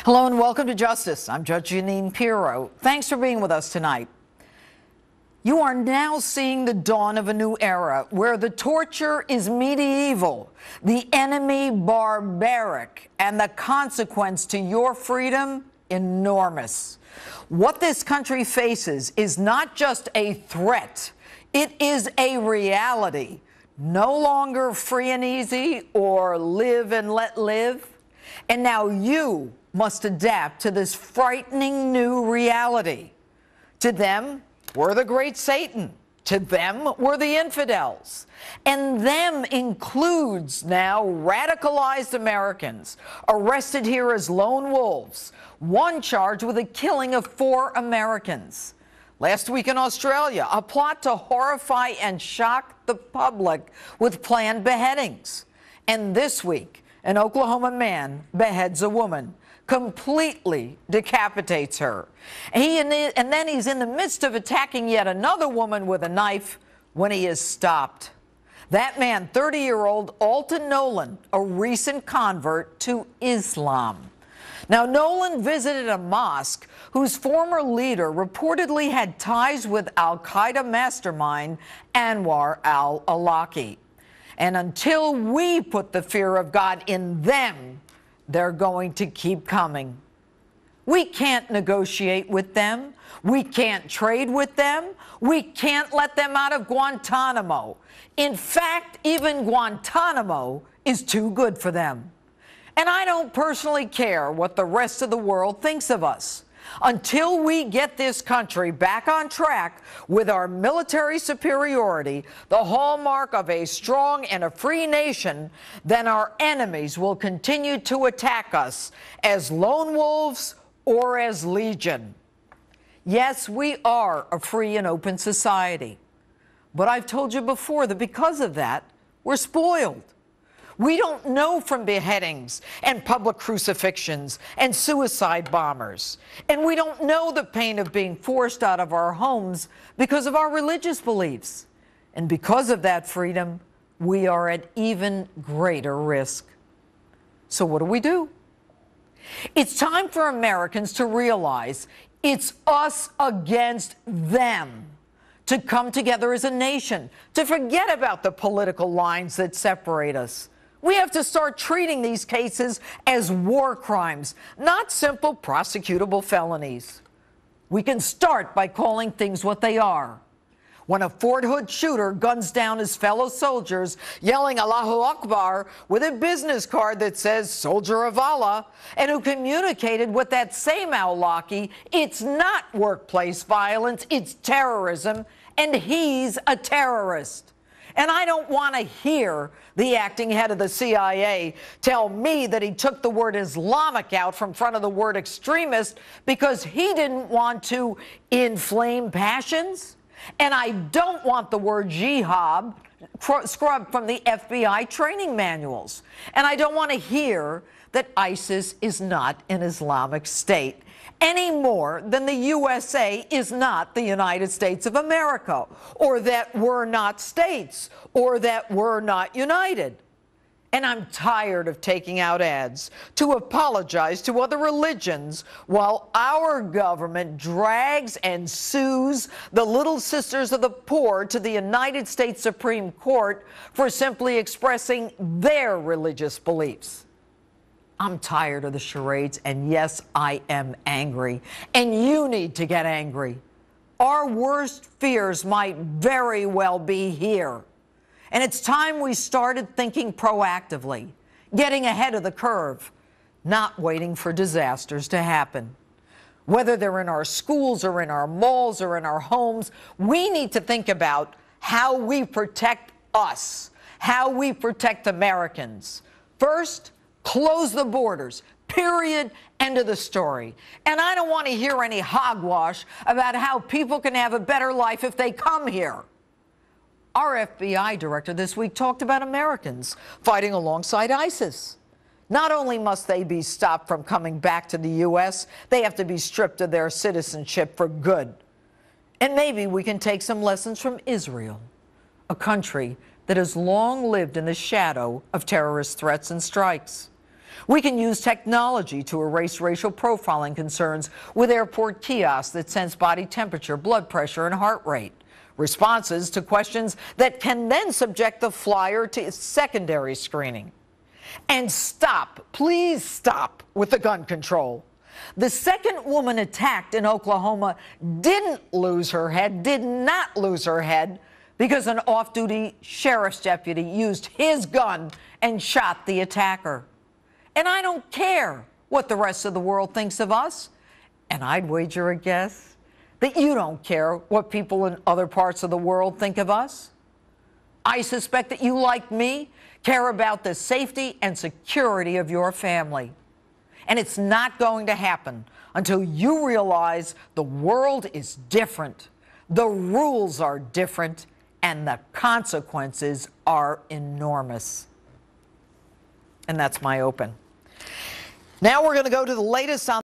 Hello and welcome to Justice. I'm Judge Jeanine Pirro. Thanks for being with us tonight. You are now seeing the dawn of a new era where the torture is medieval, the enemy barbaric, and the consequence to your freedom enormous. What this country faces is not just a threat, it is a reality. No longer free and easy or live and let live. And now you must adapt to this frightening new reality. To them, we're the great Satan. To them, we're the infidels. And them includes now radicalized Americans arrested here as lone wolves, one charged with the killing of 4 Americans. Last week in Australia, a plot to horrify and shock the public with planned beheadings. And this week, an Oklahoma man beheads a woman, completely decapitates her. And then he's in the midst of attacking yet another woman with a knife when he is stopped. That man, 30-year-old Alton Nolan, a recent convert to Islam. Now, Nolan visited a mosque whose former leader reportedly had ties with al-Qaeda mastermind Anwar al-Awlaki. And until we put the fear of God in them, they're going to keep coming. We can't negotiate with them. We can't trade with them. We can't let them out of Guantanamo. In fact, even Guantanamo is too good for them. And I don't personally care what the rest of the world thinks of us. Until we get this country back on track with our military superiority, the hallmark of a strong and a free nation, then our enemies will continue to attack us as lone wolves or as legion. Yes, we are a free and open society. But I've told you before that because of that, we're spoiled. We don't know from beheadings and public crucifixions and suicide bombers. And we don't know the pain of being forced out of our homes because of our religious beliefs. And because of that freedom, we are at even greater risk. So what do? It's time for Americans to realize it's us against them. To come together as a nation, to forget about the political lines that separate us. We have to start treating these cases as war crimes, not simple prosecutable felonies. We can start by calling things what they are. When a Fort Hood shooter guns down his fellow soldiers, yelling Allahu Akbar with a business card that says Soldier of Allah, and who communicated with that same Awlaki, it's not workplace violence, it's terrorism, and he's a terrorist. And I don't want to hear the acting head of the CIA tell me that he took the word Islamic out from front of the word extremist because he didn't want to inflame passions. And I don't want the word jihad scrubbed from the FBI training manuals. And I don't want to hear that ISIS is not an Islamic state, any more than the USA is not the United States of America, or that we're not states, or that we're not united. And I'm tired of taking out ads to apologize to other religions while our government drags and sues the Little Sisters of the Poor to the United States Supreme Court for simply expressing their religious beliefs. I'm tired of the charades, and yes, I am angry. And you need to get angry. Our worst fears might very well be here. And it's time we started thinking proactively, getting ahead of the curve, not waiting for disasters to happen. Whether they're in our schools or in our malls or in our homes, we need to think about how we protect us, how we protect Americans. First, close the borders, period, end of the story. And I don't want to hear any hogwash about how people can have a better life if they come here. Our FBI director this week talked about Americans fighting alongside ISIS. Not only must they be stopped from coming back to the U.S., they have to be stripped of their citizenship for good. And maybe we can take some lessons from Israel, a country that has long lived in the shadow of terrorist threats and strikes. We can use technology to erase racial profiling concerns with airport kiosks that sense body temperature, blood pressure, and heart rate. Responses to questions that can then subject the flyer to secondary screening. And stop, please stop with the gun control. The second woman attacked in Oklahoma didn't lose her head, did not lose her head, because an off-duty sheriff's deputy used his gun and shot the attacker. And I don't care what the rest of the world thinks of us. And I'd wager a guess that you don't care what people in other parts of the world think of us. I suspect that you, like me, care about the safety and security of your family. And it's not going to happen until you realize the world is different, the rules are different, and the consequences are enormous. And that's my open. Now we're going to go to the latest on